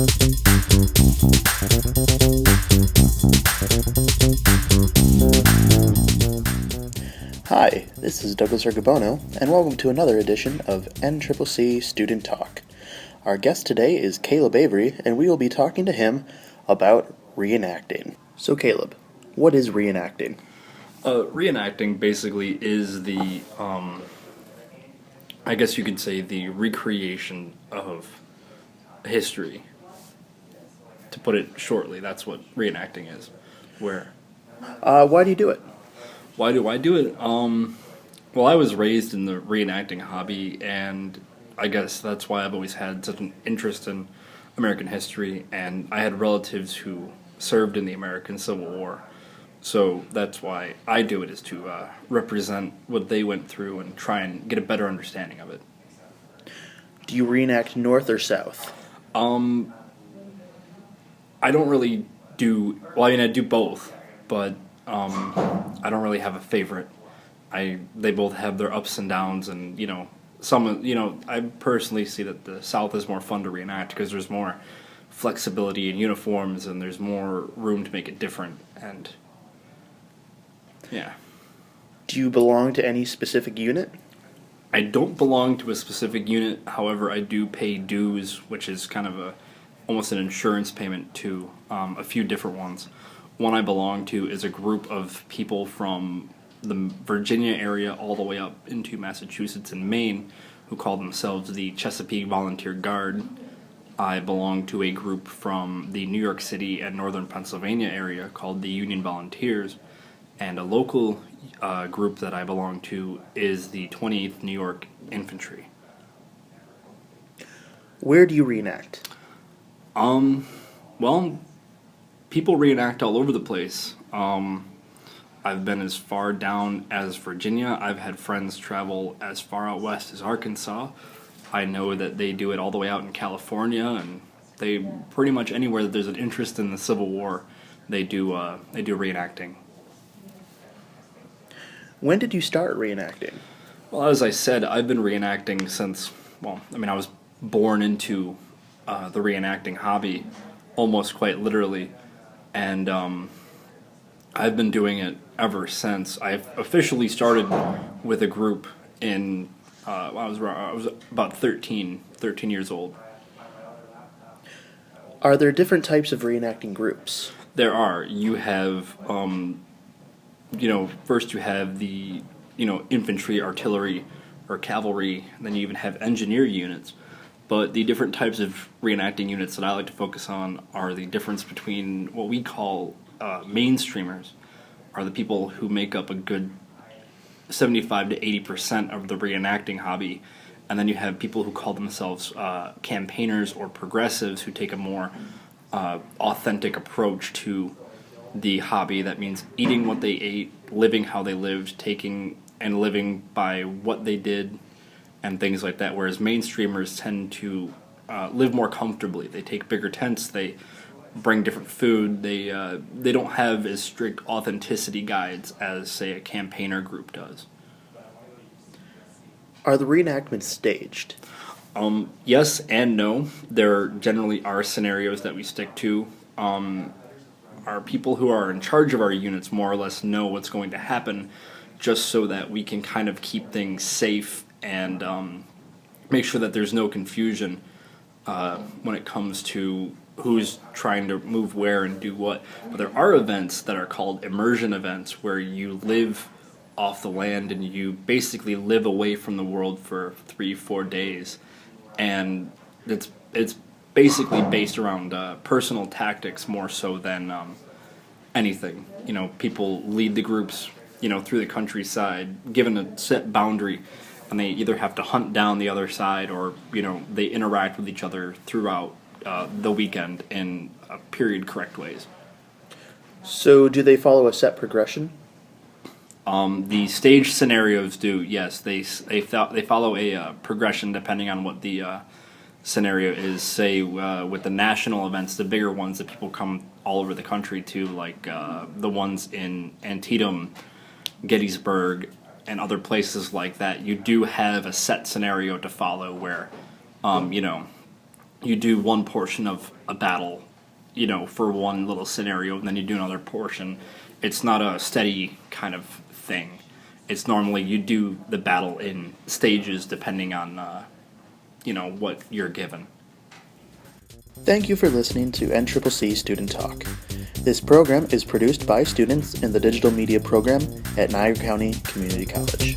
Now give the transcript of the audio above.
Hi, this is Douglas Ergabono, and welcome to another edition of NCCC Student Talk. Our guest today is Caleb Avery, and we will be talking to him about reenacting. So Caleb, what is reenacting? Reenacting basically is the, I guess you could say, the recreation of history. To put it shortly, that's what reenacting is. Why do you do it? Why do I do it? Well, I was raised in the reenacting hobby, and I guess that's why I've always had such an interest in American history, and I had relatives who served in the American Civil War. So that's why I do it, is to represent what they went through and try and get a better understanding of it. Do you reenact North or South? I don't really do, well, I do both, but I don't really have a favorite. They both have their ups and downs, and I personally see that the South is more fun to reenact because there's more flexibility in uniforms and there's more room to make it different, and yeah. Do you belong to any specific unit? I don't belong to a specific unit, however I do pay dues, which is kind of almost an insurance payment to a few different ones. One I belong to is a group of people from the Virginia area all the way up into Massachusetts and Maine who call themselves the Chesapeake Volunteer Guard. I belong to a group from the New York City and northern Pennsylvania area called the Union Volunteers, and a local group that I belong to is the 28th New York Infantry. Where do you reenact? Well, people reenact all over the place. I've been as far down as Virginia. I've had friends travel as far out west as Arkansas. I know that they do it all the way out in California, and they pretty much anywhere that there's an interest in the Civil War, they do reenacting. When did you start reenacting? Well, as I said, I've been reenacting since, I was born into the reenacting hobby, almost quite literally, and I've been doing it ever since. I officially started with a group in, I was about 13 years old. Are there different types of reenacting groups? There are. You have, first you have the, infantry, artillery, or cavalry, and then you even have engineer units. But the different types of reenacting units that I like to focus on are the difference between what we call mainstreamers, are the people who make up a good 75 to 80% of the reenacting hobby, and then you have people who call themselves campaigners or progressives, who take a more authentic approach to the hobby. That means eating what they ate, living how they lived, taking and living by what they did, and things like that, whereas mainstreamers tend to live more comfortably. They take bigger tents, they bring different food, they don't have as strict authenticity guides as, say, a campaigner group does. Are the reenactments staged? Yes and no. There generally are scenarios that we stick to. Our people who are in charge of our units more or less know what's going to happen, just so that we can kind of keep things safe and make sure that there's no confusion when it comes to who's trying to move where and do what. But there are events that are called immersion events, where you live off the land and you basically live away from the world for 3-4 days, and it's basically based around personal tactics more so than anything. People lead the groups through the countryside given a set boundary, and they either have to hunt down the other side, or they interact with each other throughout the weekend in period correct ways. So do they follow a set progression? The stage scenarios do, yes. They follow a progression depending on what the scenario is. Say with the national events, the bigger ones that people come all over the country to, like the ones in Antietam, Gettysburg, and other places like that, you do have a set scenario to follow where, you do one portion of a battle, for one little scenario, and then you do another portion. It's not a steady kind of thing. It's normally you do the battle in stages depending on, what you're given. Thank you for listening to NCCC Student Talk. This program is produced by students in the Digital Media program at Niagara County Community College.